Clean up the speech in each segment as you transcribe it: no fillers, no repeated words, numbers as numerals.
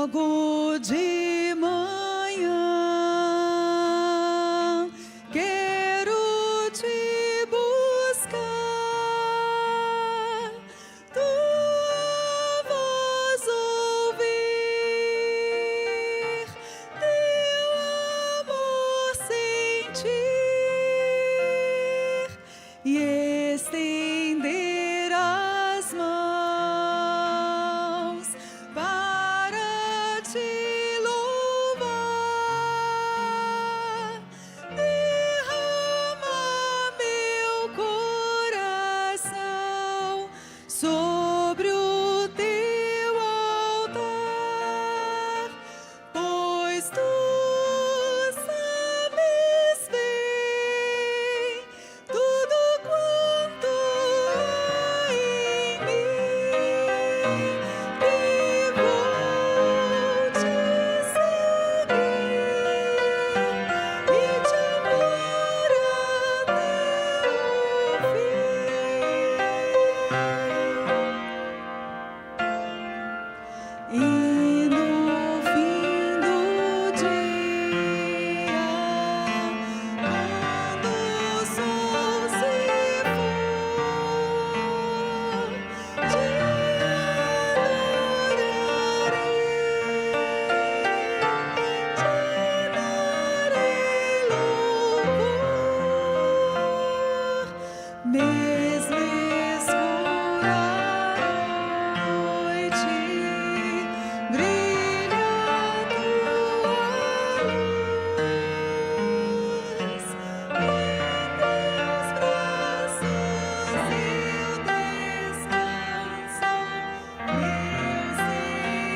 Logo de manhã quero te buscar, tua voz ouvir, teu amor sentir e estender as mãos para te louvar. Derrama meu coração sobre o teu altar, pois tu sabes bem tudo quanto há em mim, e vou te seguir e te amar até o fim. E no fim do dia, quando o sol se for, te darei louvor, mesmo escura a noite, brilha a tua luz, em teus braços eu descanso, meu Senhor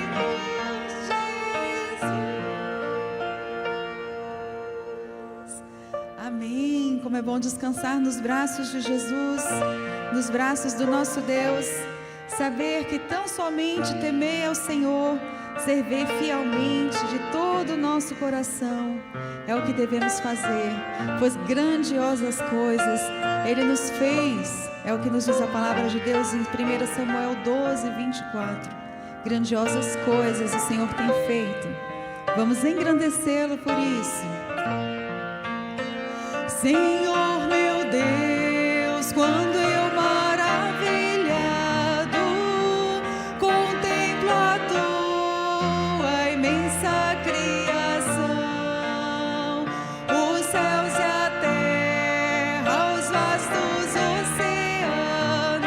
Jesus. Amém. Como é bom descansar nos braços de Jesus, nos braços do nosso Deus, saber que tão somente temer ao Senhor, servir fielmente de todo o nosso coração, é o que devemos fazer, pois grandiosas coisas Ele nos fez, é o que nos diz a palavra de Deus em 1 Samuel 12:24. Grandiosas coisas o Senhor tem feito, vamos engrandecê-lo por isso. Senhor meu Deus, quando eu maravilhado contemplo a tua imensa criação, os céus e a terra, os vastos oceanos,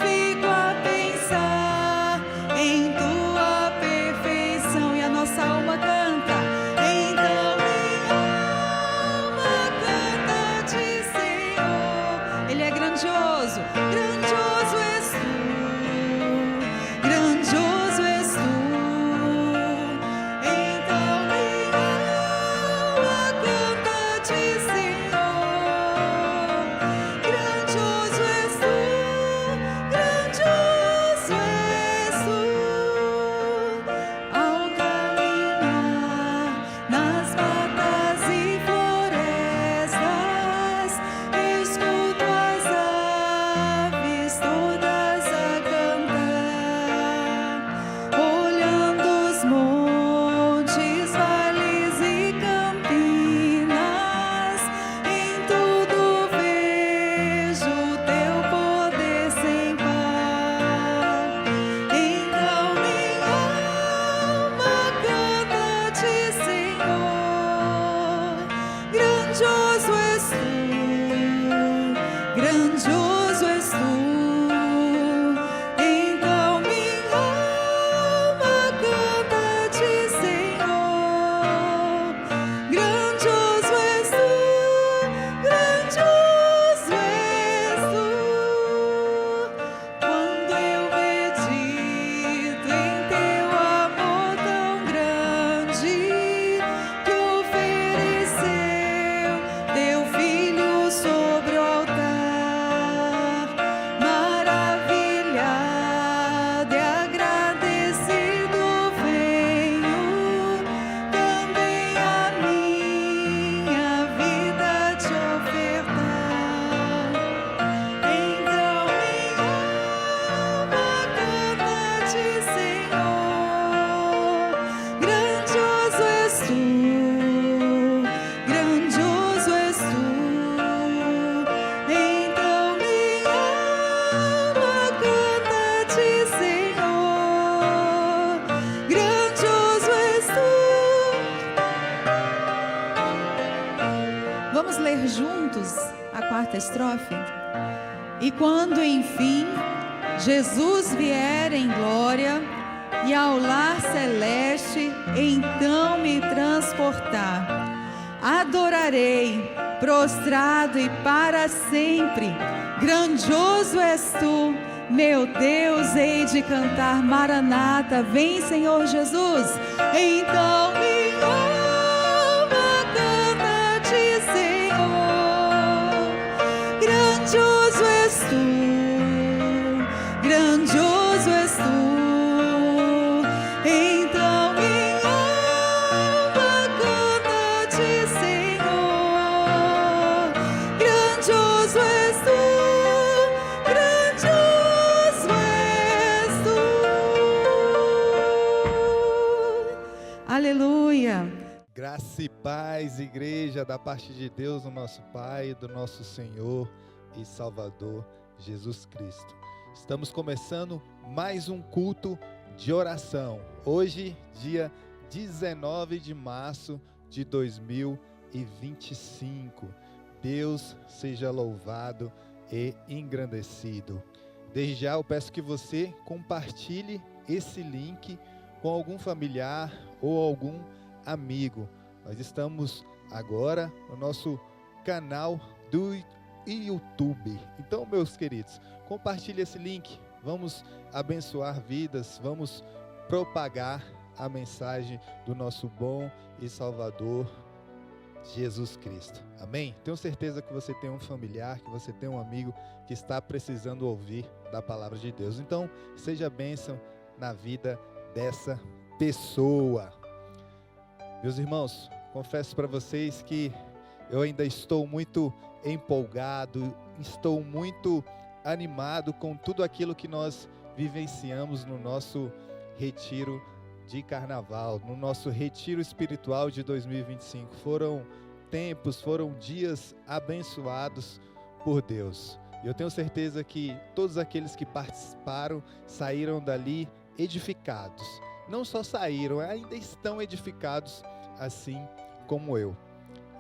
fico a pensar em tua perfeição, e a nossa alma canta. Então minha alma canta-te, Senhor. Ele é grandioso, grandioso és tu, grandioso és tu. Então minha alma canta-te, Senhor. Grandioso és tu, grandioso és tu. Ao caminhar nas matas e florestas, escuto as aves todas a cantar, olhando os montes, vales e campinas, em tudo vejo o teu poder sem par. Então minha alma canta-te, Senhor. Grandioso és tu, grandioso és tu. Então minha alma canta-te, Senhor. Grandioso és tu, grandioso és tu. Quando eu medito em teu amor tão grande, que ofereceu Vamos ler juntos a quarta estrofe? E quando enfim Jesus vier em glória e ao lar celeste então me transportar, adorarei prostrado e para sempre. Grandioso és tu, meu Deus, hei de cantar. Maranata, vem Senhor Jesus. Então minha alma canta-te, Senhor. Grandioso és tu, grandioso és tu. Então minha alma canta-te, Senhor. Grandioso és tu, grandioso és tu. Aleluia. Graça e paz, igreja, da parte de Deus, o nosso Pai, do nosso Senhor e Salvador Jesus Cristo. Estamos começando mais um culto de oração. Hoje, dia 19 de março de 2025. Deus seja louvado e engrandecido. Desde já eu peço que você compartilhe esse link com algum familiar ou algum amigo. Nós estamos agora no nosso canal do YouTube. Então, meus queridos, compartilhe esse link. Vamos abençoar vidas, vamos propagar a mensagem do nosso bom e Salvador Jesus Cristo. Amém? Tenho certeza que você tem um familiar, que você tem um amigo que está precisando ouvir da palavra de Deus. Então, seja bênção na vida dessa pessoa. Meus irmãos, confesso para vocês que eu ainda estou muito empolgado, estou muito animado com tudo aquilo que nós vivenciamos no nosso retiro de carnaval, no nosso retiro espiritual de 2025. Foram tempos, foram dias abençoados por Deus. E eu tenho certeza que todos aqueles que participaram saíram dali edificados. Não só saíram, ainda estão edificados assim como eu.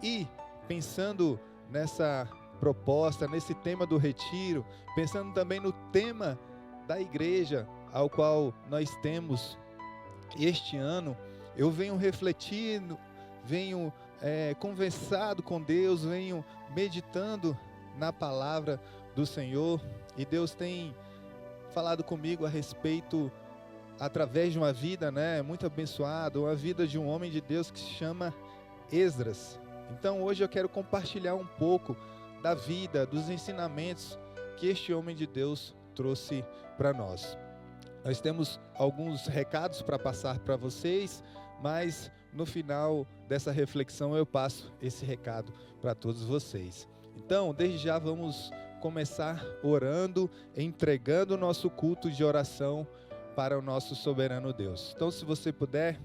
E pensando nessa proposta, nesse tema do retiro, pensando também no tema da igreja ao qual nós temos este ano, eu venho refletindo, venho conversado com Deus, venho meditando na palavra do Senhor, e Deus tem falado comigo a respeito, através de uma vida, muito abençoada, uma vida de um homem de Deus que se chama Esdras. Então hoje eu quero compartilhar um pouco da vida, dos ensinamentos que este homem de Deus trouxe para nós. Nós temos alguns recados para passar para vocês, mas no final dessa reflexão eu passo esse recado para todos vocês. Então, desde já vamos começar orando, entregando o nosso culto de oração para o nosso soberano Deus. Então, se você puder,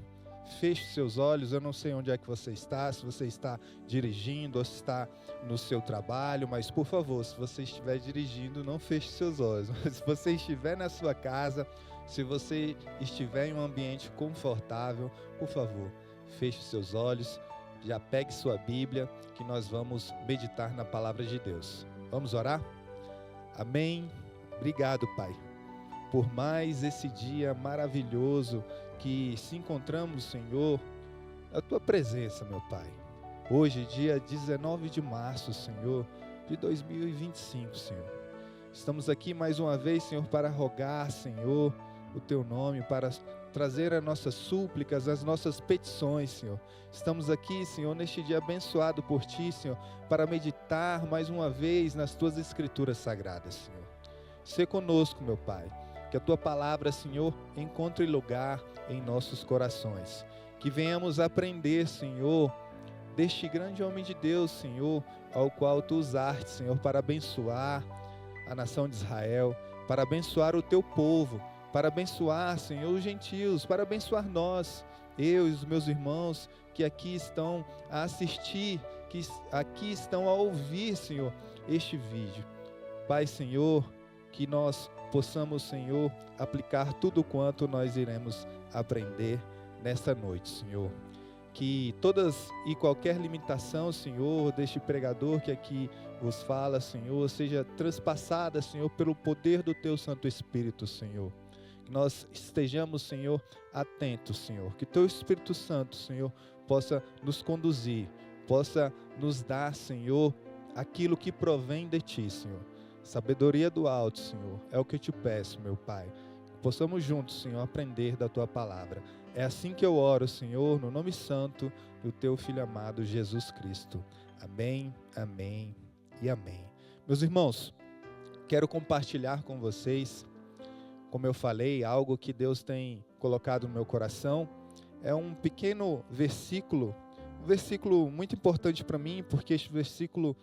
feche seus olhos. Eu não sei onde é que você está, se você está dirigindo ou se está no seu trabalho, mas por favor, se você estiver dirigindo, não feche seus olhos. Mas se você estiver na sua casa, se você estiver em um ambiente confortável, por favor, feche seus olhos, já pegue sua Bíblia, que nós vamos meditar na palavra de Deus. Vamos orar? Amém. Obrigado, Pai, por mais esse dia maravilhoso que se encontramos, Senhor, na Tua presença, meu Pai. Hoje, dia 19 de março, Senhor, de 2025, Senhor. Estamos aqui mais uma vez, Senhor, para rogar, Senhor, o Teu nome, para trazer as nossas súplicas, as nossas petições, Senhor. Estamos aqui, Senhor, neste dia abençoado por Ti, Senhor, para meditar mais uma vez nas Tuas Escrituras Sagradas, Senhor. Sê conosco, meu Pai. Que a Tua palavra, Senhor, encontre lugar em nossos corações. Que venhamos aprender, Senhor, deste grande homem de Deus, Senhor, ao qual Tu usaste, Senhor, para abençoar a nação de Israel, para abençoar o Teu povo, para abençoar, Senhor, os gentios, para abençoar nós, eu e os meus irmãos que aqui estão a assistir, que aqui estão a ouvir, Senhor, este vídeo. Pai, Senhor, que nós possamos, Senhor, aplicar tudo quanto nós iremos aprender nesta noite, Senhor. que todas e qualquer limitação, Senhor, deste pregador que aqui vos fala, Senhor, seja transpassada, Senhor, pelo poder do Teu Santo Espírito, Senhor. Que nós estejamos, Senhor, atentos, Senhor. Que Teu Espírito Santo, Senhor, possa nos conduzir, possa nos dar, Senhor, aquilo que provém de Ti, Senhor. Sabedoria do alto, Senhor, é o que eu te peço, meu Pai. Que possamos juntos, Senhor, aprender da Tua palavra. É assim que eu oro, Senhor, no nome santo do Teu Filho amado, Jesus Cristo. Amém, amém e amém. Meus irmãos, quero compartilhar com vocês, como eu falei, algo que Deus tem colocado no meu coração. É um pequeno versículo, um versículo muito importante para mim, porque este versículo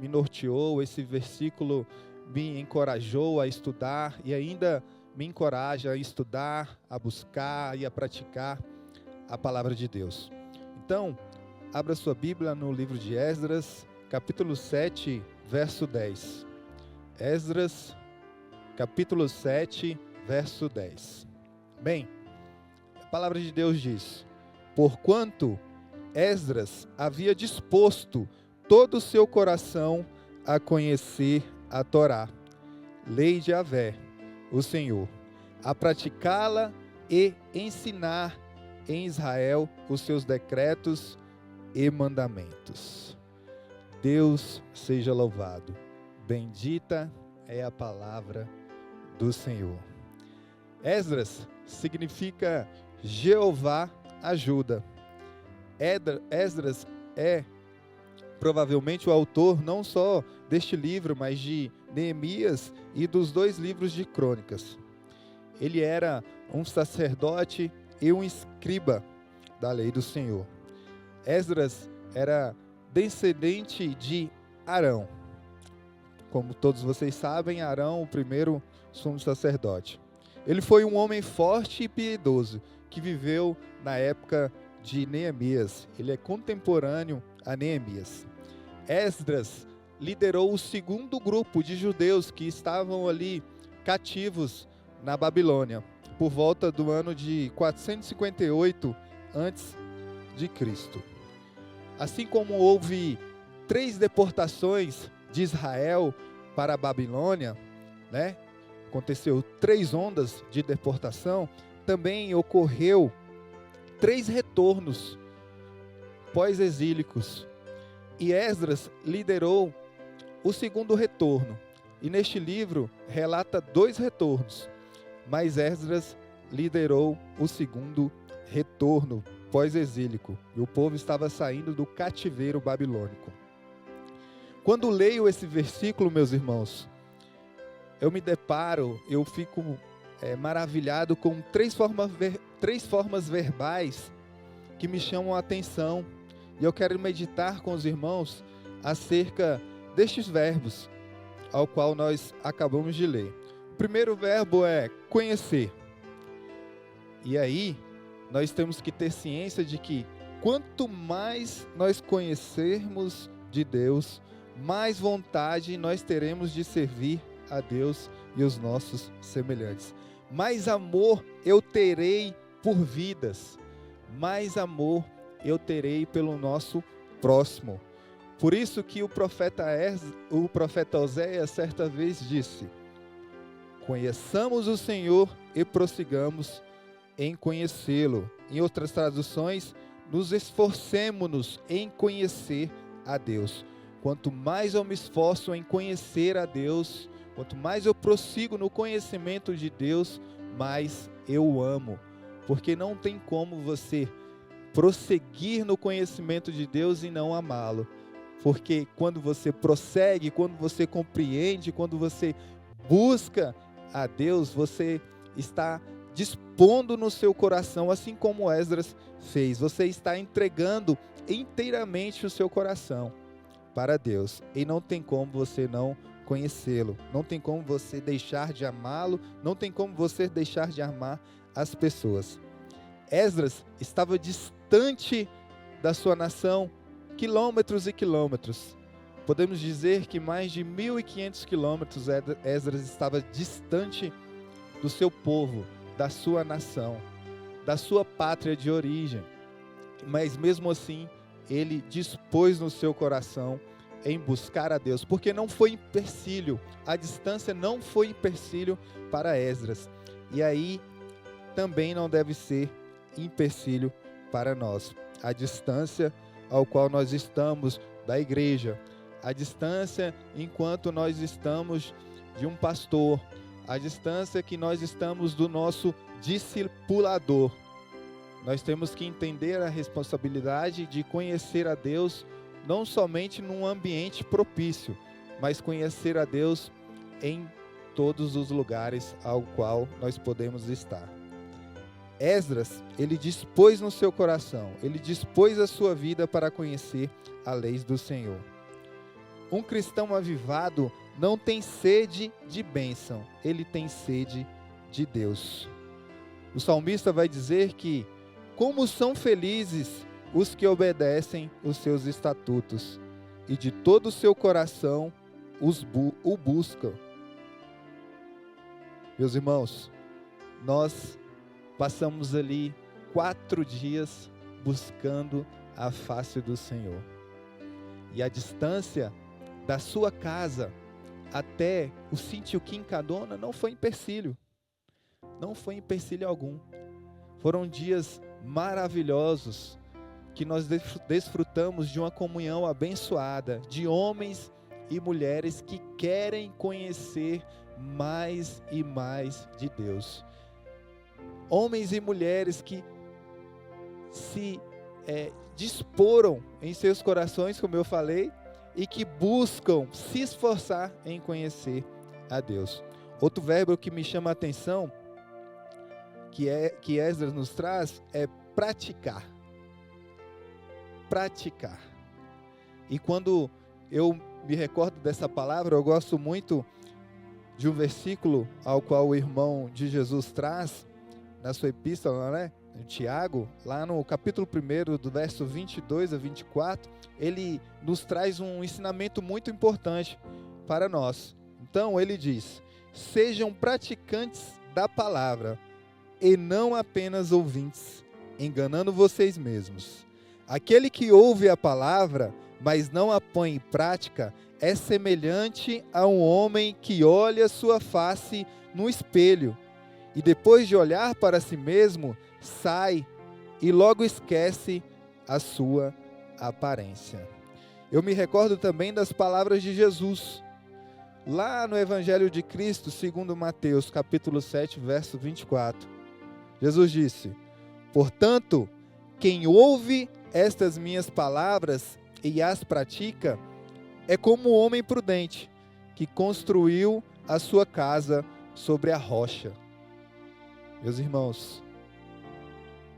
me norteou, esse versículo me encorajou a estudar e ainda me encoraja a estudar, a buscar e a praticar a palavra de Deus. Então, abra sua Bíblia no livro de Esdras, capítulo 7, verso 10. Esdras, capítulo 7, verso 10. Bem, a palavra de Deus diz: porquanto Esdras havia disposto todo o seu coração a conhecer a Torá, lei de Yahvé, o Senhor, a praticá-la e ensinar em Israel os seus decretos e mandamentos. Deus seja louvado. Bendita é a palavra do Senhor. Esdras significa Jeová ajuda. Esdras é provavelmente o autor não só deste livro, mas de Neemias e dos 2 livros de Crônicas. Ele era um sacerdote e um escriba da lei do Senhor. Esdras era descendente de Arão. Como todos vocês sabem, Arão, o primeiro sumo sacerdote. Ele foi um homem forte e piedoso que viveu na época de Neemias. Ele é contemporâneo a Neemias. Esdras liderou o segundo grupo de judeus que estavam ali cativos na Babilônia, por volta do ano de 458 a.C. Assim como houve 3 deportações de Israel para a Babilônia, né? Aconteceu 3 ondas de deportação, também ocorreu 3 retornos pós-exílicos. E Esdras liderou o segundo retorno. E neste livro relata 2 retornos. Mas Esdras liderou o segundo retorno pós-exílico. E o povo estava saindo do cativeiro babilônico. Quando leio esse versículo, meus irmãos, eu me deparo, eu fico maravilhado com 3 formas verbais que me chamam a atenção. E eu quero meditar com os irmãos acerca destes verbos, ao qual nós acabamos de ler. O primeiro verbo é conhecer. E aí, nós temos que ter ciência de que quanto mais nós conhecermos de Deus, mais vontade nós teremos de servir a Deus e os nossos semelhantes. Mais amor eu terei por vidas, mais amor eu terei pelo nosso próximo. Por isso que o profeta Oséias certa vez disse: conheçamos o Senhor e prossigamos em conhecê-lo. Em outras traduções, nos esforcemo-nos em conhecer a Deus. Quanto mais eu me esforço em conhecer a Deus, quanto mais eu prossigo no conhecimento de Deus, mais eu o amo. Porque não tem como você prosseguir no conhecimento de Deus e não amá-lo. Porque quando você prossegue, quando você compreende, quando você busca a Deus, você está dispondo no seu coração, assim como Esdras fez. Você está entregando inteiramente o seu coração para Deus. E não tem como você não conhecê-lo. Não tem como você deixar de amá-lo. Não tem como você deixar de amar as pessoas. Esdras estava distante da sua nação, quilômetros e quilômetros. Podemos dizer que mais de 1.500 quilômetros Esdras estava distante do seu povo, da sua nação, da sua pátria de origem. mas mesmo assim ele dispôs no seu coração em buscar a Deus, porque não foi empecilho, a distância não foi empecilho para Esdras, e aí também não deve ser empecilho para nós. A distância ao qual nós estamos da igreja, a distância enquanto nós estamos de um pastor, a distância que nós estamos do nosso discipulador. Nós temos que entender a responsabilidade de conhecer a Deus não somente num ambiente propício, mas conhecer a Deus em todos os lugares ao qual nós podemos estar. Esdras, ele dispôs no seu coração, ele dispôs a sua vida para conhecer as leis do Senhor. Um cristão avivado não tem sede de bênção, ele tem sede de Deus. O salmista vai dizer que como são felizes os que obedecem os seus estatutos e de todo o seu coração o buscam. Meus irmãos, nós passamos ali 4 dias buscando a face do Senhor. E a distância da sua casa até o sítio Quincadona não foi empecilho. Não foi empecilho algum. Foram dias maravilhosos que nós desfrutamos de uma comunhão abençoada, de homens e mulheres que querem conhecer mais e mais de Deus. Homens e mulheres que se disporam em seus corações, como eu falei, e que buscam se esforçar em conhecer a Deus. Outro verbo que me chama a atenção, que Esdras nos traz, é praticar. Praticar. E quando eu me recordo dessa palavra, eu gosto muito de um versículo ao qual o irmão de Jesus traz na sua epístola, né? Tiago, lá no capítulo 1, do verso 22 a 24, ele nos traz um ensinamento muito importante para nós. Então ele diz: sejam praticantes da palavra e não apenas ouvintes, enganando vocês mesmos. Aquele que ouve a palavra, mas não a põe em prática, é semelhante a um homem que olha sua face no espelho e depois de olhar para si mesmo, sai e logo esquece a sua aparência. Eu me recordo também das palavras de Jesus, lá no Evangelho de Cristo, segundo Mateus, capítulo 7, verso 24. Jesus disse: portanto, quem ouve estas minhas palavras e as pratica, é como um homem prudente, que construiu a sua casa sobre a rocha. Meus irmãos,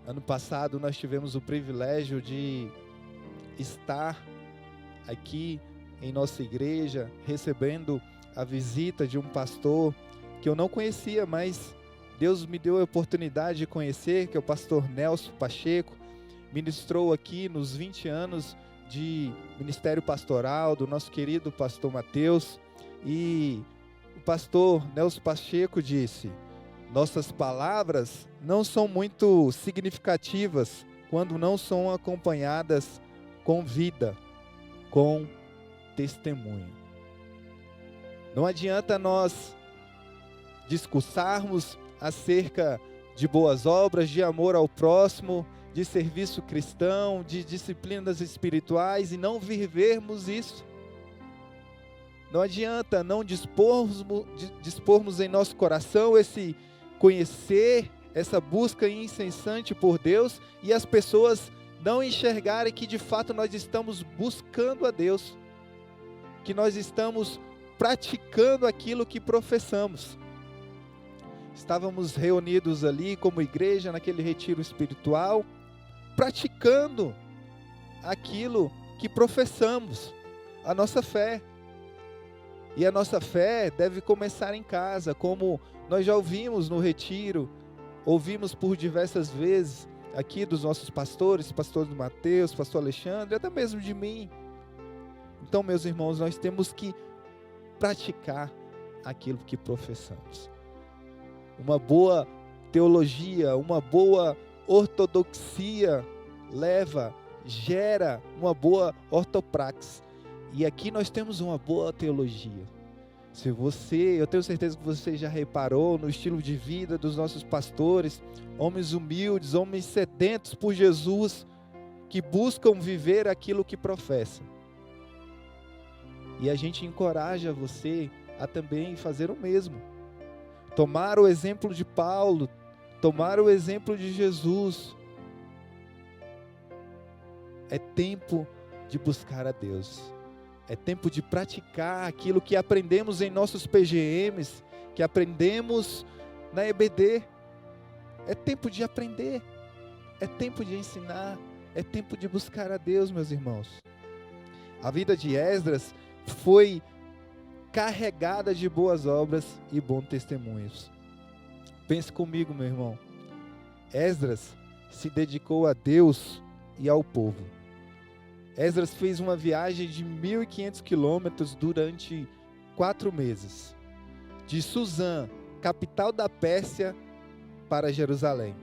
ano passado nós tivemos o privilégio de estar aqui em nossa igreja, recebendo a visita de um pastor que eu não conhecia, mas Deus me deu a oportunidade de conhecer, que é o pastor Nelson Pacheco. Ministrou aqui nos 20 anos de ministério pastoral do nosso querido pastor Mateus. E o pastor Nelson Pacheco disse: nossas palavras não são muito significativas quando não são acompanhadas com vida, com testemunho. Não adianta nós discursarmos acerca de boas obras, de amor ao próximo, de serviço cristão, de disciplinas espirituais e não vivermos isso. Não adianta não dispormos em nosso coração esse conhecer, essa busca incessante por Deus e as pessoas não enxergarem que de fato nós estamos buscando a Deus, que nós estamos praticando aquilo que professamos. Estávamos reunidos ali como igreja naquele retiro espiritual, praticando aquilo que professamos, a nossa fé. E a nossa fé deve começar em casa, como nós já ouvimos no retiro, ouvimos por diversas vezes aqui dos nossos pastores, pastor Mateus, pastor Alexandre, até mesmo de mim. Então, meus irmãos, nós temos que praticar aquilo que professamos. Uma boa teologia, uma boa ortodoxia gera uma boa ortopraxis. E aqui nós temos uma boa teologia. Eu tenho certeza que você já reparou no estilo de vida dos nossos pastores, homens humildes, homens sedentos por Jesus, que buscam viver aquilo que professam. E a gente encoraja você a também fazer o mesmo. Tomar o exemplo de Paulo, tomar o exemplo de Jesus. É tempo de buscar a Deus. É tempo de praticar aquilo que aprendemos em nossos PGMs, que aprendemos na EBD. É tempo de aprender. É tempo de ensinar. É tempo de buscar a Deus, meus irmãos. A vida de Esdras foi carregada de boas obras e bons testemunhos. Pense comigo, meu irmão. Esdras se dedicou a Deus e ao povo. Esdras fez uma viagem de 1.500 quilômetros durante 4 meses. De Suzã, capital da Pérsia, para Jerusalém.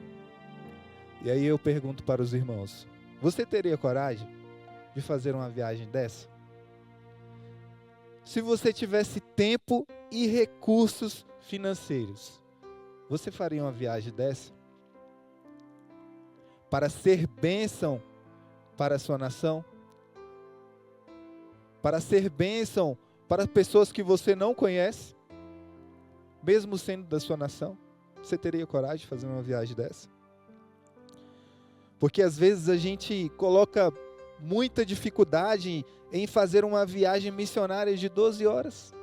E aí eu pergunto para os irmãos, você teria coragem de fazer uma viagem dessa? Se você tivesse tempo e recursos financeiros, você faria uma viagem dessa? Para ser bênção para a sua nação? Para ser bênção para pessoas que você não conhece? Mesmo sendo da sua nação? Você teria coragem de fazer uma viagem dessa? Porque às vezes a gente coloca muita dificuldade em fazer uma viagem missionária de 12 horas.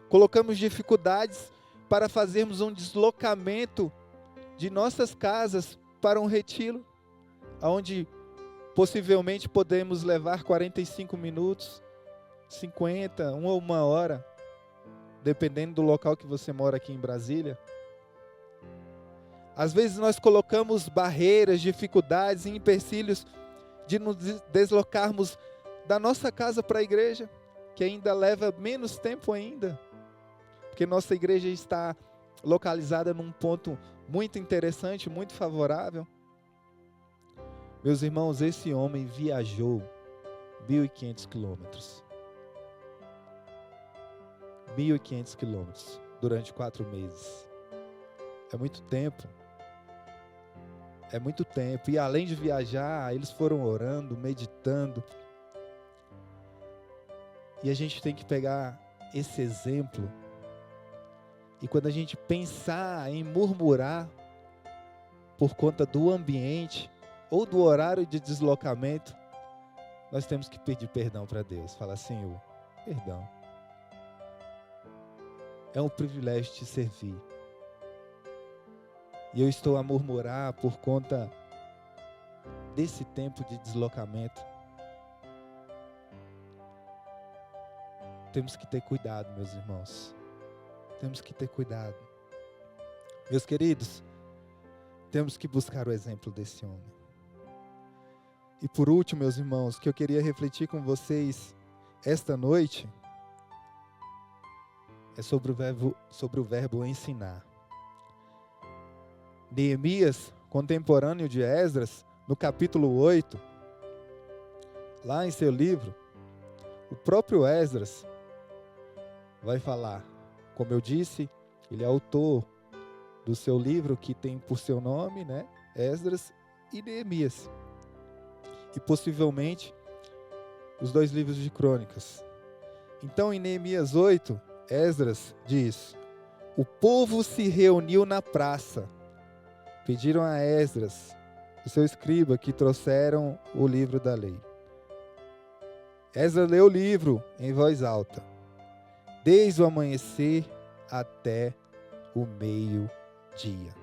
Colocamos dificuldades para fazermos um deslocamento de nossas casas para um retiro, onde possivelmente podemos levar 45 minutos, 50, 1 hora, dependendo do local que você mora aqui em Brasília. Às vezes nós colocamos barreiras, dificuldades e empecilhos de nos deslocarmos da nossa casa para a igreja, que ainda leva menos tempo ainda, porque nossa igreja está localizada num ponto muito interessante, muito favorável. Meus irmãos, esse homem viajou 1.500 quilômetros. 1.500 quilômetros durante 4 meses. É muito tempo. É muito tempo. E além de viajar, eles foram orando, meditando. E a gente tem que pegar esse exemplo. E quando a gente pensar em murmurar por conta do ambiente ou do horário de deslocamento, nós temos que pedir perdão para Deus. Falar, Senhor, perdão. É um privilégio te servir. E eu estou a murmurar por conta desse tempo de deslocamento. Temos que ter cuidado, meus irmãos. Temos que ter cuidado. Meus queridos, temos que buscar o exemplo desse homem. E por último, meus irmãos, que eu queria refletir com vocês esta noite é sobre o verbo ensinar. Neemias, contemporâneo de Esdras, no capítulo 8, lá em seu livro, o próprio Esdras vai falar, como eu disse, ele é autor do seu livro que tem por seu nome, né, Esdras e Neemias. E possivelmente os 2 livros de crônicas. Então em Neemias 8, Esdras diz, o povo se reuniu na praça, pediram a Esdras, o seu escriba, que trouxeram o livro da lei. Esdras leu o livro em voz alta, desde o amanhecer até o meio-dia.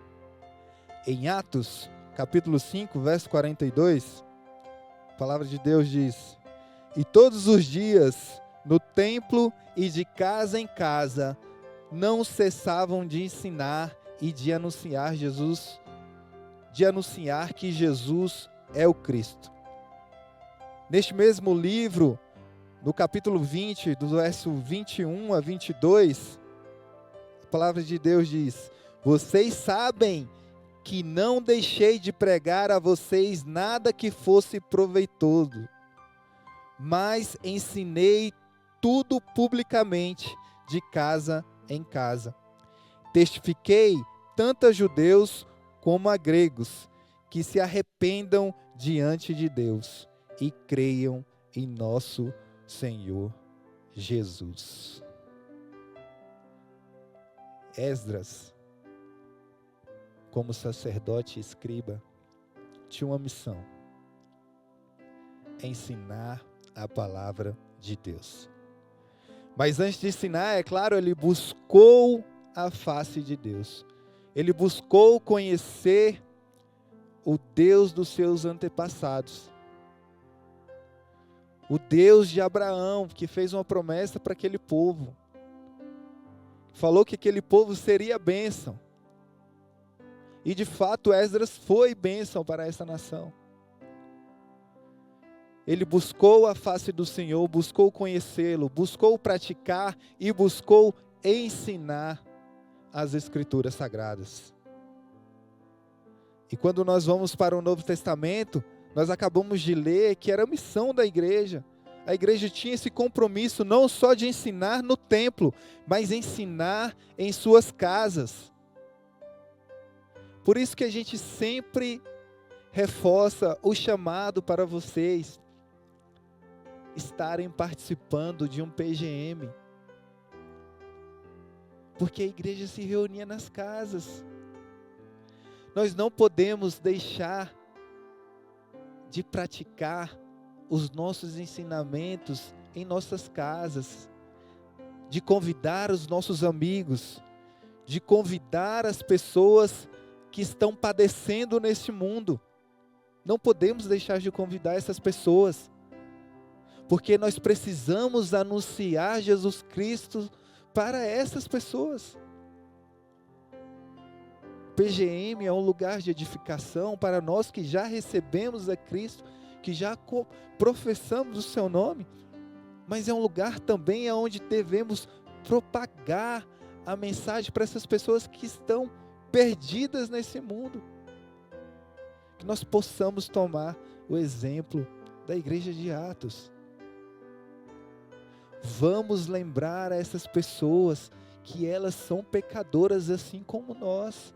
Em Atos, capítulo 5, verso 42, a palavra de Deus diz, e todos os dias, no templo e de casa em casa, não cessavam de ensinar e de anunciar que Jesus é o Cristo. Neste mesmo livro, no capítulo 20, do verso 21 a 22, a palavra de Deus diz, vocês sabem que não deixei de pregar a vocês nada que fosse proveitoso, mas ensinei tudo publicamente, de casa em casa. Testifiquei tanto a judeus como a gregos, que se arrependam diante de Deus e creiam em nosso Senhor Jesus. Esdras, como sacerdote e escriba, tinha uma missão: ensinar a palavra de Deus. Mas antes de ensinar, é claro, ele buscou a face de Deus. Ele buscou conhecer o Deus dos seus antepassados. O Deus de Abraão, que fez uma promessa para aquele povo. Falou que aquele povo seria bênção. E de fato Esdras foi bênção para essa nação. Ele buscou a face do Senhor, buscou conhecê-lo, buscou praticar e buscou ensinar as Escrituras Sagradas. E quando nós vamos para o Novo Testamento, nós acabamos de ler que era a missão da igreja. A igreja tinha esse compromisso não só de ensinar no templo, mas ensinar em suas casas. Por isso que a gente sempre reforça o chamado para vocês estarem participando de um PGM. Porque a igreja se reunia nas casas. Nós não podemos deixar de praticar os nossos ensinamentos em nossas casas, de convidar os nossos amigos, de convidar as pessoas que estão padecendo neste mundo. Não podemos deixar de convidar essas pessoas, porque nós precisamos anunciar Jesus Cristo para essas pessoas. PGM é um lugar de edificação para nós que já recebemos a Cristo, que já professamos o seu nome, mas é um lugar também onde devemos propagar a mensagem para essas pessoas que estão perdidas nesse mundo. Que nós possamos tomar o exemplo da igreja de Atos. Vamos lembrar a essas pessoas que elas são pecadoras assim como nós,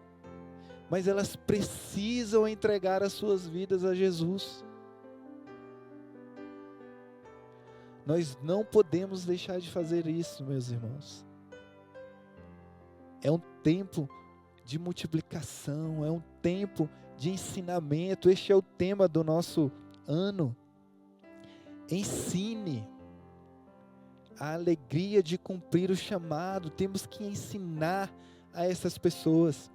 mas elas precisam entregar as suas vidas a Jesus. Nós não podemos deixar de fazer isso, meus irmãos. É um tempo de multiplicação, é um tempo de ensinamento. Este é o tema do nosso ano. Ensine. A alegria de cumprir o chamado. Temos que ensinar a essas pessoas.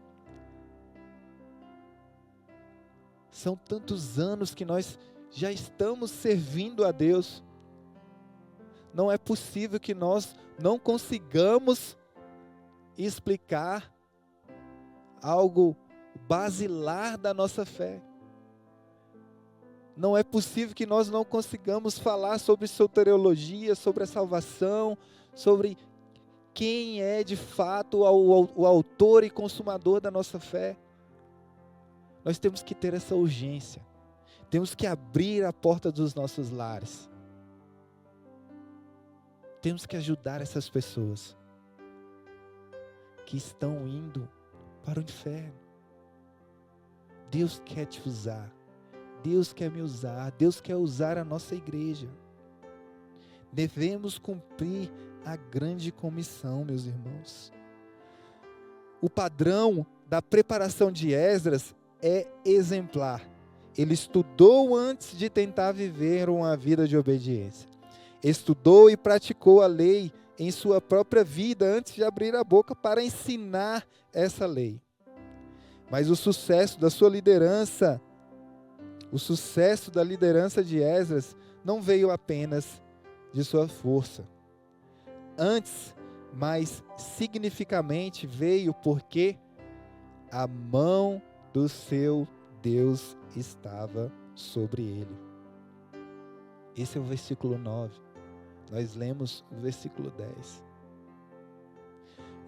São tantos anos que nós já estamos servindo a Deus. Não é possível que nós não consigamos explicar algo basilar da nossa fé. Não é possível que nós não consigamos falar sobre soteriologia, sobre a salvação, sobre quem é de fato o autor e consumador da nossa fé. Nós temos que ter essa urgência. Temos que abrir a porta dos nossos lares. Temos que ajudar essas pessoas que estão indo para o inferno. Deus quer te usar. Deus quer me usar. Deus quer usar a nossa igreja. Devemos cumprir a grande comissão, meus irmãos. O padrão da preparação de Esdras é exemplar. Ele estudou antes de tentar viver uma vida de obediência. Estudou e praticou a lei em sua própria vida antes de abrir a boca para ensinar essa lei. Mas o sucesso da sua liderança, o sucesso da liderança de Esdras não veio apenas de sua força. Antes, mais significativamente, veio porque a mão do seu Deus estava sobre ele. Esse é o versículo 9. Nós lemos o versículo 10.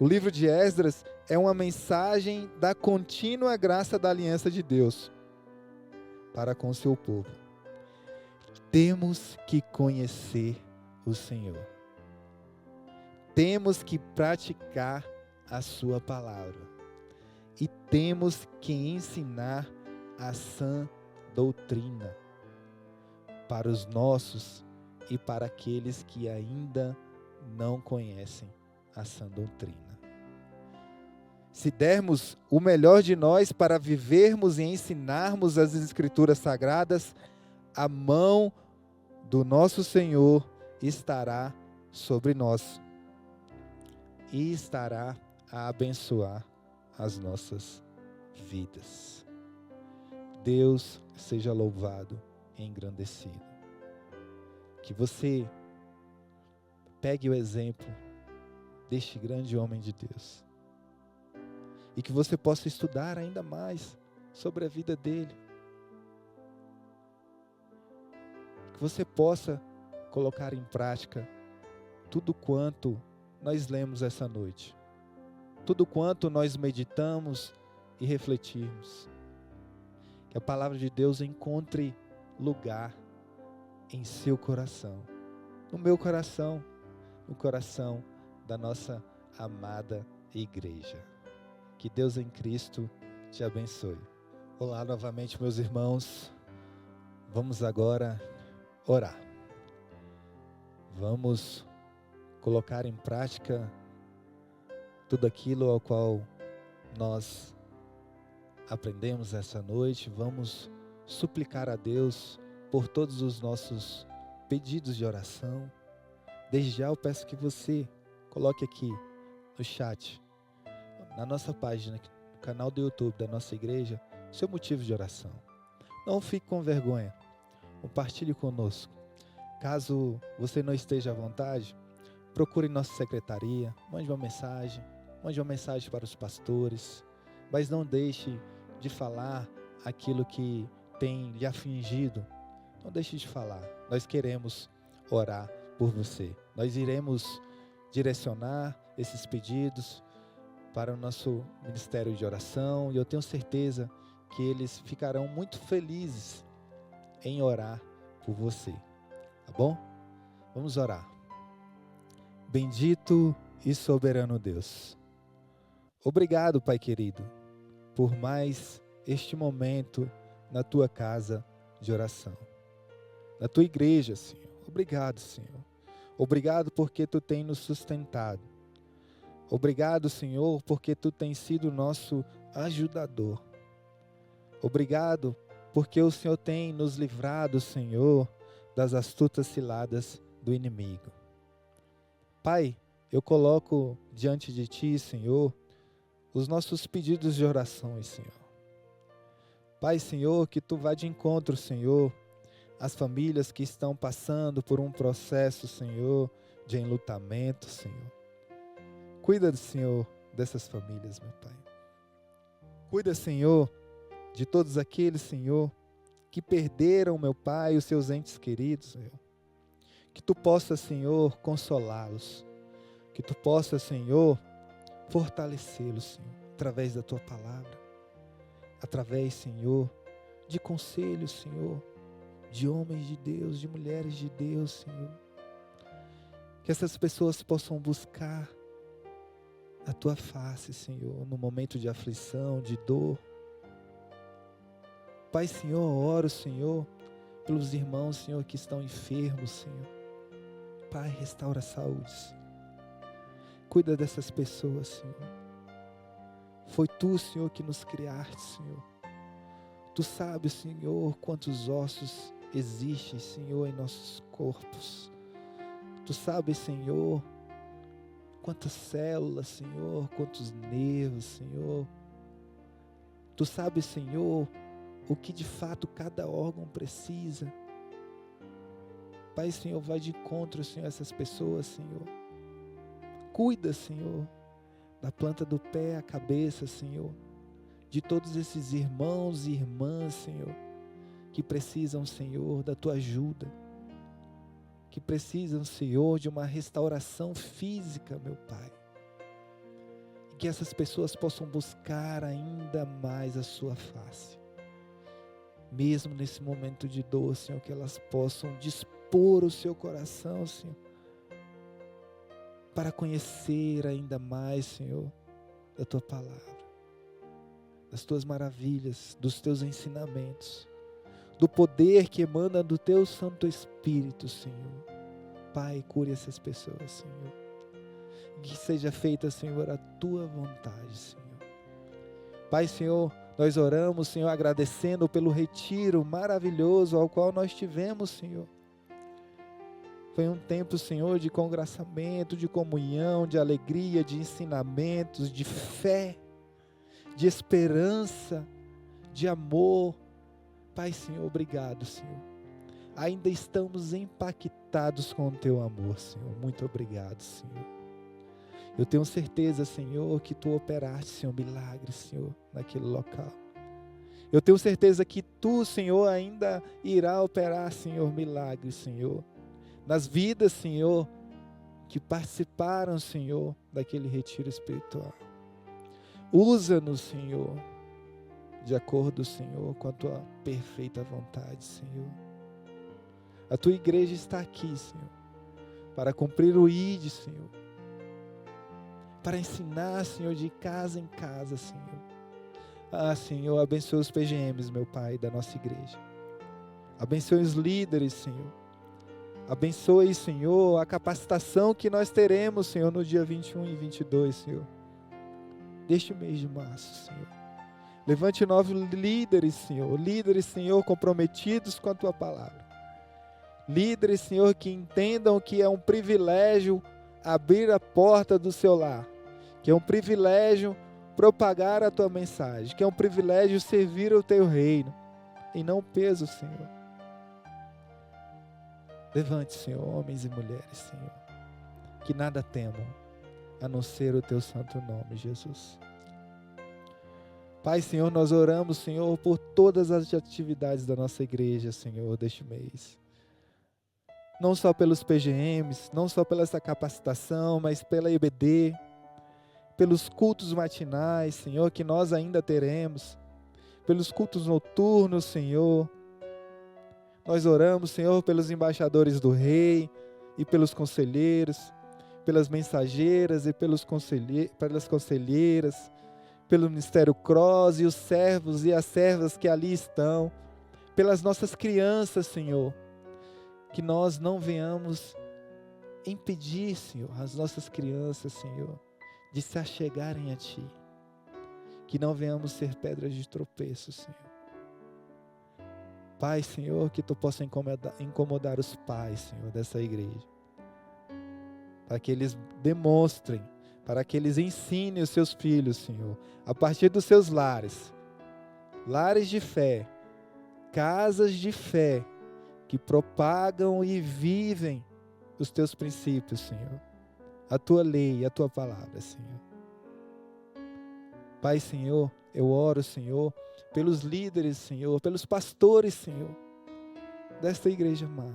O livro de Esdras é uma mensagem da contínua graça da aliança de Deus para com o seu povo. Temos que conhecer o Senhor. Temos que praticar a sua palavra. E temos que ensinar a sã doutrina para os nossos e para aqueles que ainda não conhecem a sã doutrina. Se dermos o melhor de nós para vivermos e ensinarmos as Escrituras Sagradas, a mão do nosso Senhor estará sobre nós e estará a abençoar as nossas vidas. Deus seja louvado e engrandecido. Que você pegue o exemplo deste grande homem de Deus e que você possa estudar ainda mais sobre a vida dele. Que você possa colocar em prática tudo quanto nós lemos essa noite, tudo quanto nós meditamos e refletirmos. Que a palavra de Deus encontre lugar em seu coração, no meu coração, no coração da nossa amada igreja. Que Deus em Cristo te abençoe. Olá novamente, meus irmãos. Vamos agora orar. Vamos colocar em prática tudo aquilo ao qual nós aprendemos essa noite. Vamos suplicar a Deus por todos os nossos pedidos de oração. Desde já eu peço que você coloque aqui no chat, na nossa página, no canal do YouTube da nossa igreja, seu motivo de oração. Não fique com vergonha, compartilhe conosco. Caso você não esteja à vontade, procure nossa secretaria, mande uma mensagem para os pastores, mas não deixe de falar aquilo que tem lhe afligido. Não deixe de falar. Nós queremos orar por você. Nós iremos direcionar esses pedidos para o nosso ministério de oração e eu tenho certeza que eles ficarão muito felizes em orar por você. Tá bom? Vamos orar. Bendito e soberano Deus. Obrigado, Pai querido, por mais este momento na tua casa de oração, na tua igreja, Senhor. Obrigado, Senhor. Obrigado porque tu tens nos sustentado. Obrigado, Senhor, porque tu tens sido nosso ajudador. Obrigado porque o Senhor tem nos livrado, Senhor, das astutas ciladas do inimigo. Pai, eu coloco diante de ti, Senhor, os nossos pedidos de orações, Senhor. Pai, Senhor, que tu vá de encontro, Senhor, às famílias que estão passando por um processo, Senhor, de enlutamento, Senhor. Cuida, Senhor, dessas famílias, meu Pai. Cuida, Senhor, de todos aqueles, Senhor, que perderam, meu Pai, os seus entes queridos, Senhor. Que tu possa, Senhor, consolá-los. Que tu possa, Senhor, fortalecê-los, Senhor, através da tua palavra. Através, Senhor, de conselhos, Senhor, de homens de Deus, de mulheres de Deus, Senhor. Que essas pessoas possam buscar a tua face, Senhor, no momento de aflição, de dor. Pai, Senhor, oro, Senhor, pelos irmãos, Senhor, que estão enfermos, Senhor. Pai, restaura a saúde. Cuida dessas pessoas, Senhor. Foi tu, Senhor, que nos criaste, Senhor. Tu sabes, Senhor, quantos ossos existem, Senhor, em nossos corpos. Tu sabes, Senhor, quantas células, Senhor, quantos nervos, Senhor. Tu sabes, Senhor, o que de fato cada órgão precisa. Pai, Senhor, vai de encontro, Senhor, a essas pessoas, Senhor. Cuida, Senhor, da planta do pé à cabeça, Senhor, de todos esses irmãos e irmãs, Senhor, que precisam, Senhor, da tua ajuda, que precisam, Senhor, de uma restauração física, meu Pai. que essas pessoas possam buscar ainda mais a sua face. Mesmo nesse momento de dor, Senhor, que elas possam dispor o seu coração, Senhor, para conhecer ainda mais, Senhor, da tua palavra, das tuas maravilhas, dos teus ensinamentos, do poder que emana do teu Santo Espírito, Senhor. Pai, cure essas pessoas, Senhor. Que seja feita, Senhor, a tua vontade, Senhor. Pai, Senhor, nós oramos, Senhor, agradecendo pelo retiro maravilhoso ao qual nós tivemos, Senhor. Foi um tempo, Senhor, de congraçamento, de comunhão, de alegria, de ensinamentos, de fé, de esperança, de amor. Pai, Senhor, obrigado, Senhor. Ainda estamos impactados com o teu amor, Senhor. Muito obrigado, Senhor. Eu tenho certeza, Senhor, que tu operaste, Senhor, milagres, Senhor, naquele local. Eu tenho certeza que tu, Senhor, ainda irá operar, Senhor, milagres, Senhor, nas vidas, Senhor, que participaram, Senhor, daquele retiro espiritual. Usa-nos, Senhor, de acordo, Senhor, com a tua perfeita vontade, Senhor. A tua igreja está aqui, Senhor, para cumprir o ID, Senhor, para ensinar, Senhor, de casa em casa, Senhor. Senhor, abençoe os PGMs, meu Pai, da nossa igreja. Abençoe os líderes, Senhor. Abençoe, Senhor, a capacitação que nós teremos, Senhor, no dia 21 e 22, Senhor, deste mês de março, Senhor. Levante novos líderes, Senhor, comprometidos com a tua palavra. Líderes, Senhor, que entendam que é um privilégio abrir a porta do seu lar, que é um privilégio propagar a tua mensagem, que é um privilégio servir o teu reino, e não peso, Senhor. Levante, Senhor, homens e mulheres, Senhor, que nada temam, a não ser o teu santo nome, Jesus. Pai, Senhor, nós oramos, Senhor, por todas as atividades da nossa igreja, Senhor, deste mês. Não só pelos PGMs, não só pela essa capacitação, mas pela EBD, pelos cultos matinais, Senhor, que nós ainda teremos, pelos cultos noturnos, Senhor. Nós oramos, Senhor, pelos embaixadores do Rei e pelos conselheiros, pelas mensageiras e pelas conselheiras, pelo Ministério Cross e os servos e as servas que ali estão, pelas nossas crianças, Senhor, que nós não venhamos impedir, Senhor, as nossas crianças, Senhor, de se achegarem a Ti, que não venhamos ser pedras de tropeço, Senhor. Pai, Senhor, que Tu possa incomodar os pais, Senhor, dessa igreja, para que eles demonstrem, para que eles ensinem os seus filhos, Senhor, a partir dos seus lares de fé, casas de fé, que propagam e vivem os Teus princípios, Senhor, a Tua lei, a Tua palavra, Senhor. Pai, Senhor, eu oro, Senhor, pelos líderes, Senhor, pelos pastores, Senhor, desta igreja amada,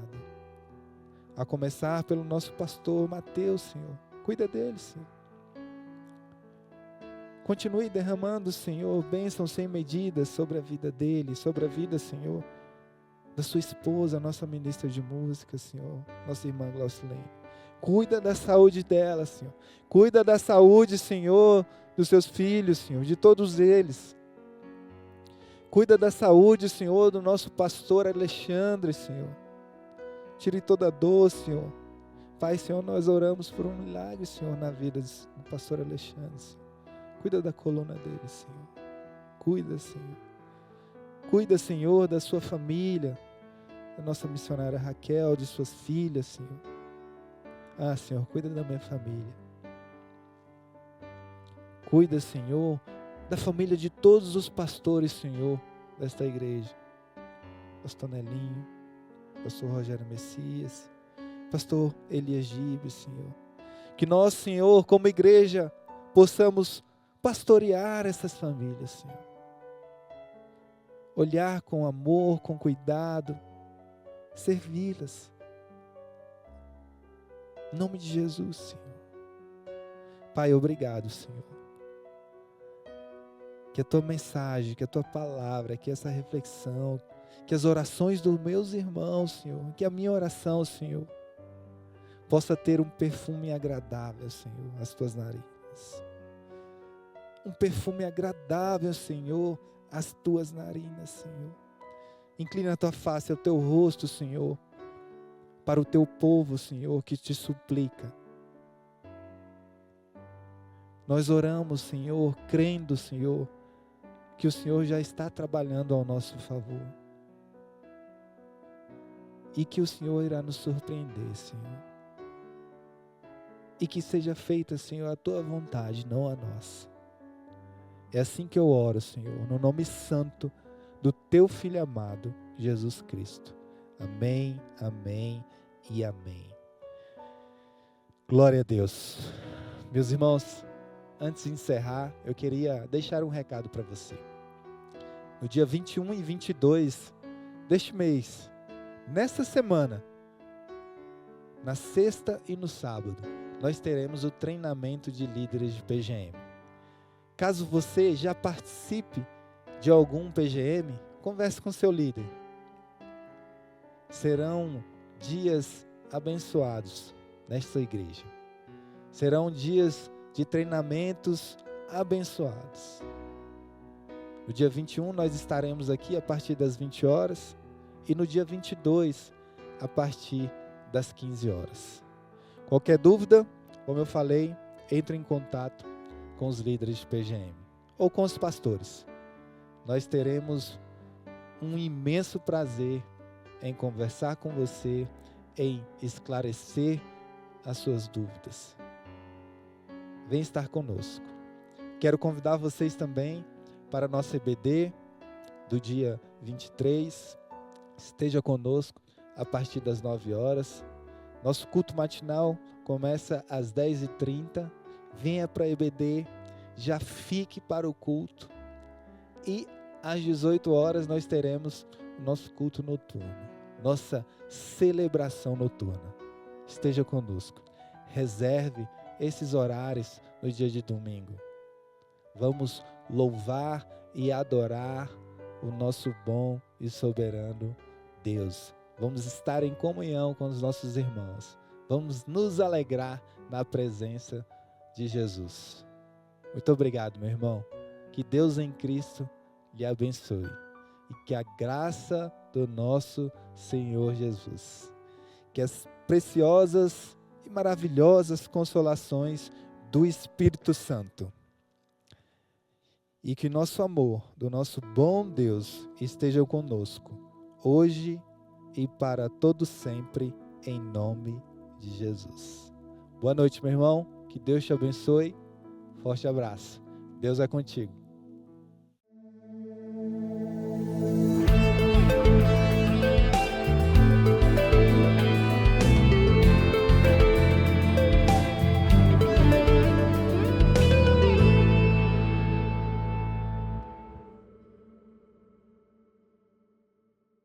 a começar pelo nosso pastor Mateus, Senhor. Cuida dele, Senhor. Continue derramando, Senhor, bênçãos sem medidas sobre a vida dele, sobre a vida, Senhor, da sua esposa, nossa ministra de música, Senhor, nossa irmã Glaucilene. Cuida da saúde dela, Senhor. Cuida da saúde, Senhor, dos seus filhos, Senhor, de todos eles. Cuida da saúde, Senhor, do nosso pastor Alexandre, Senhor. Tire toda a dor, Senhor. Pai, Senhor, nós oramos por um milagre, Senhor, na vida do pastor Alexandre, Senhor. Cuida da coluna dele, Senhor. Cuida, Senhor. Cuida, Senhor, da sua família, da nossa missionária Raquel, de suas filhas, Senhor. Senhor, cuida da minha família. Cuida, Senhor, da família de todos os pastores, Senhor, desta igreja. Pastor Nelinho, Pastor Rogério Messias, Pastor Elias Gibe, Senhor. Que nós, Senhor, como igreja, possamos pastorear essas famílias, Senhor. Olhar com amor, com cuidado, servi-las. Em nome de Jesus, Senhor. Pai, obrigado, Senhor. que a tua mensagem, que a tua palavra, que essa reflexão, que as orações dos meus irmãos, Senhor, que a minha oração, Senhor, possa ter um perfume agradável, Senhor, às tuas narinas. Um perfume agradável, Senhor, às tuas narinas, Senhor. Inclina a tua face, o teu rosto, Senhor, para o teu povo, Senhor, que te suplica. Nós oramos, Senhor, crendo, Senhor, que o Senhor já está trabalhando ao nosso favor. E que o Senhor irá nos surpreender, Senhor. E que seja feita, Senhor, a tua vontade, não a nossa. É assim que eu oro, Senhor, no nome santo do teu Filho amado, Jesus Cristo. Amém, amém e amém. Glória a Deus. Meus irmãos, antes de encerrar, eu queria deixar um recado para você. No dia 21 e 22 deste mês, nesta semana, na sexta e no sábado, nós teremos o treinamento de líderes de PGM. Caso você já participe de algum PGM, converse com seu líder. Serão dias abençoados nesta igreja. Serão dias de treinamentos abençoados. No dia 21 nós estaremos aqui a partir das 20 horas e no dia 22 a partir das 15 horas. Qualquer dúvida, como eu falei, entre em contato com os líderes de PGM ou com os pastores. Nós teremos um imenso prazer em conversar com você, em esclarecer as suas dúvidas. Vem estar conosco. Quero convidar vocês também para a nossa EBD do dia 23. Esteja conosco a partir das 9 horas. Nosso culto matinal começa às 10h30. Venha para a EBD, já fique para o culto. E às 18 horas nós teremos o nosso culto noturno, nossa celebração noturna. Esteja conosco. Reserve esses horários no dia de domingo. Vamos louvar e adorar o nosso bom e soberano Deus. Vamos estar em comunhão com os nossos irmãos. Vamos nos alegrar na presença de Jesus. Muito obrigado, meu irmão. Que Deus em Cristo lhe abençoe. E que a graça do nosso Senhor Jesus, que as preciosas e maravilhosas consolações do Espírito Santo e que nosso amor do nosso bom Deus esteja conosco, hoje e para todo sempre, em nome de Jesus. Boa noite, meu irmão. Que Deus te abençoe. Forte abraço. Deus é contigo.